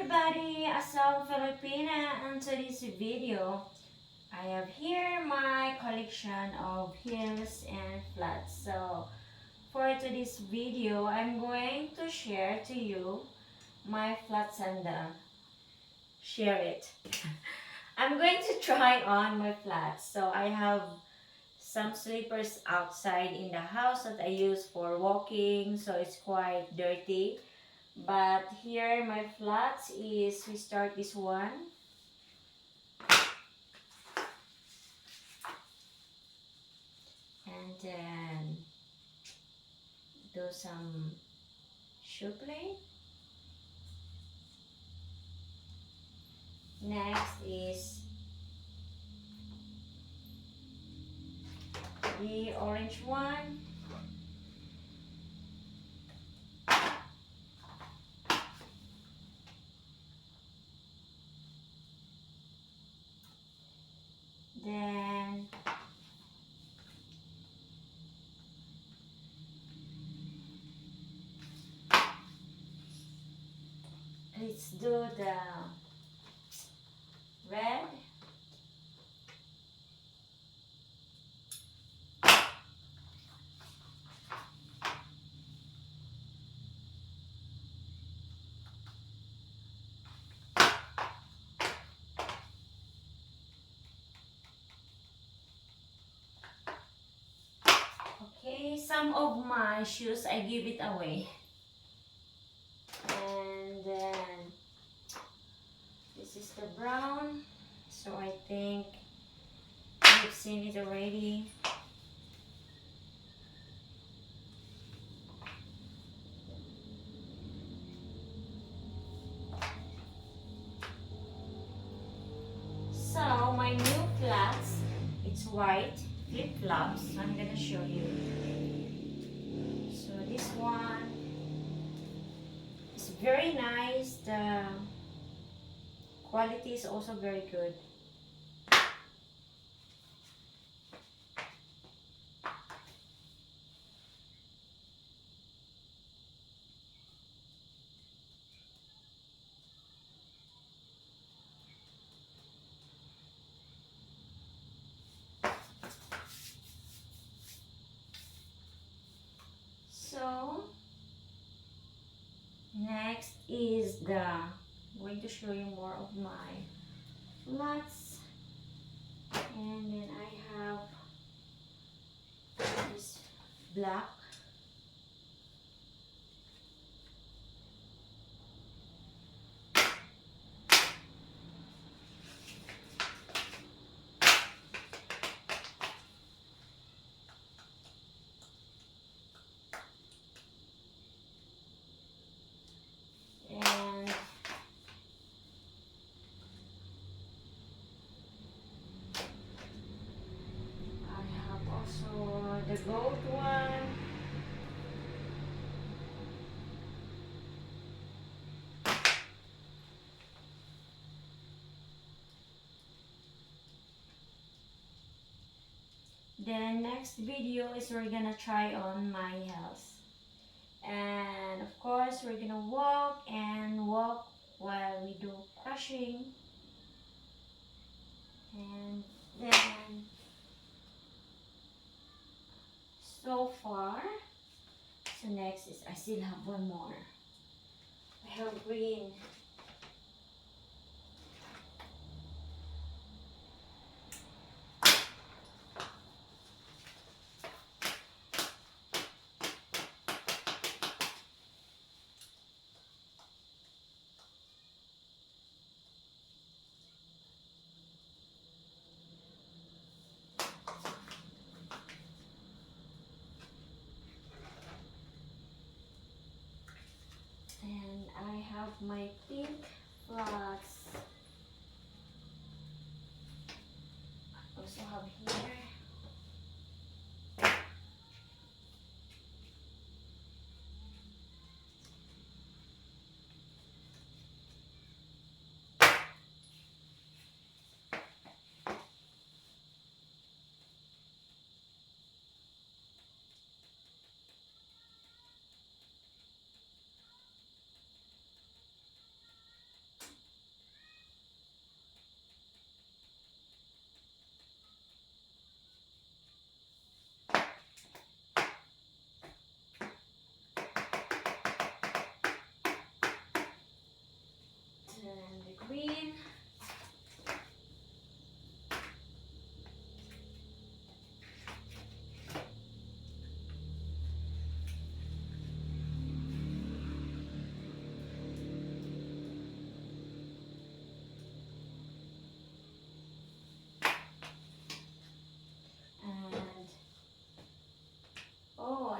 everybody, Asal Filipina, and today's video I have here my collection of heels and flats. So for today's video, I'm going to share to you my flat sandal. Share it. I'm going to try on my flats. So I have some slippers outside in the house that I use for walking, so it's quite dirty. But here my flats is, we start this one. And then do some shoe play. Next is the orange one. Then let's do the red. Okay, some of my shoes I give it away. And then this is the brown. So I think you've seen it already. So my new flats, it's white flip-flops. I'm gonna show you. So this one is very nice. The quality is also very good. So next is I'm going to show you more of my flats. And then I have this black. And I have also the gold one. Then next video is we're gonna try on my heels. And of course we're gonna walk while we do crushing. And then so far, so next is I still have one more. I have green. And I have my pink flats. I also have here.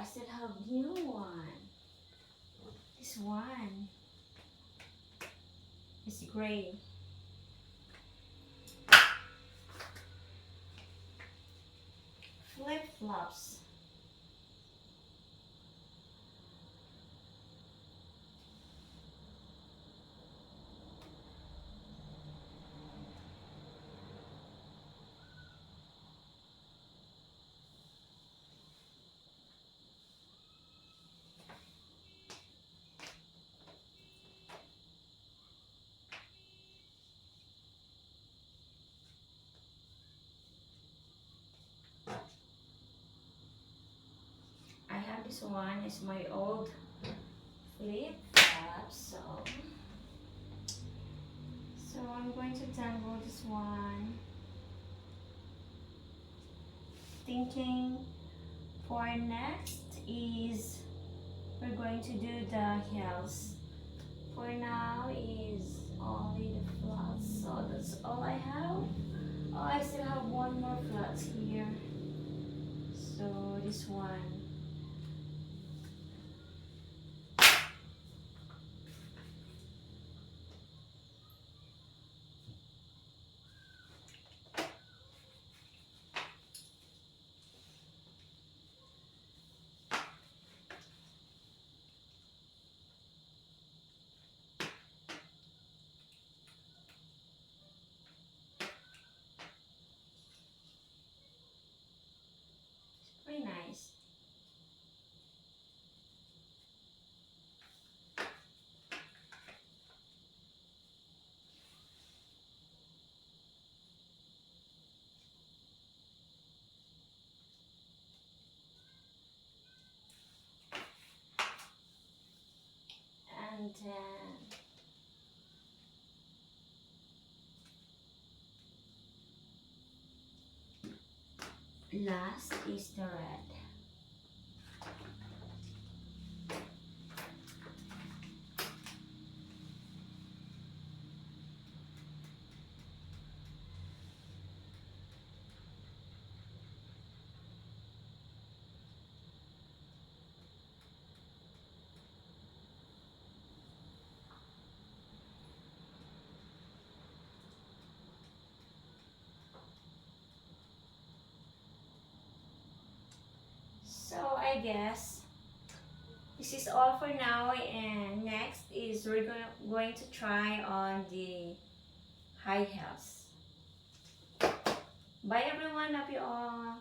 still have new one. This one is gray. Flip-flops. I have this one. It's my old flip-flops. So I'm going to tangle this one. Thinking for next is we're going to do the heels. For now is only the flats, so that's all I have. Oh, I still have one more flats here. So this one. Very nice. And last is the red. So I guess this is all for now, and next is we're going to try on the high heels. Bye everyone, love you all.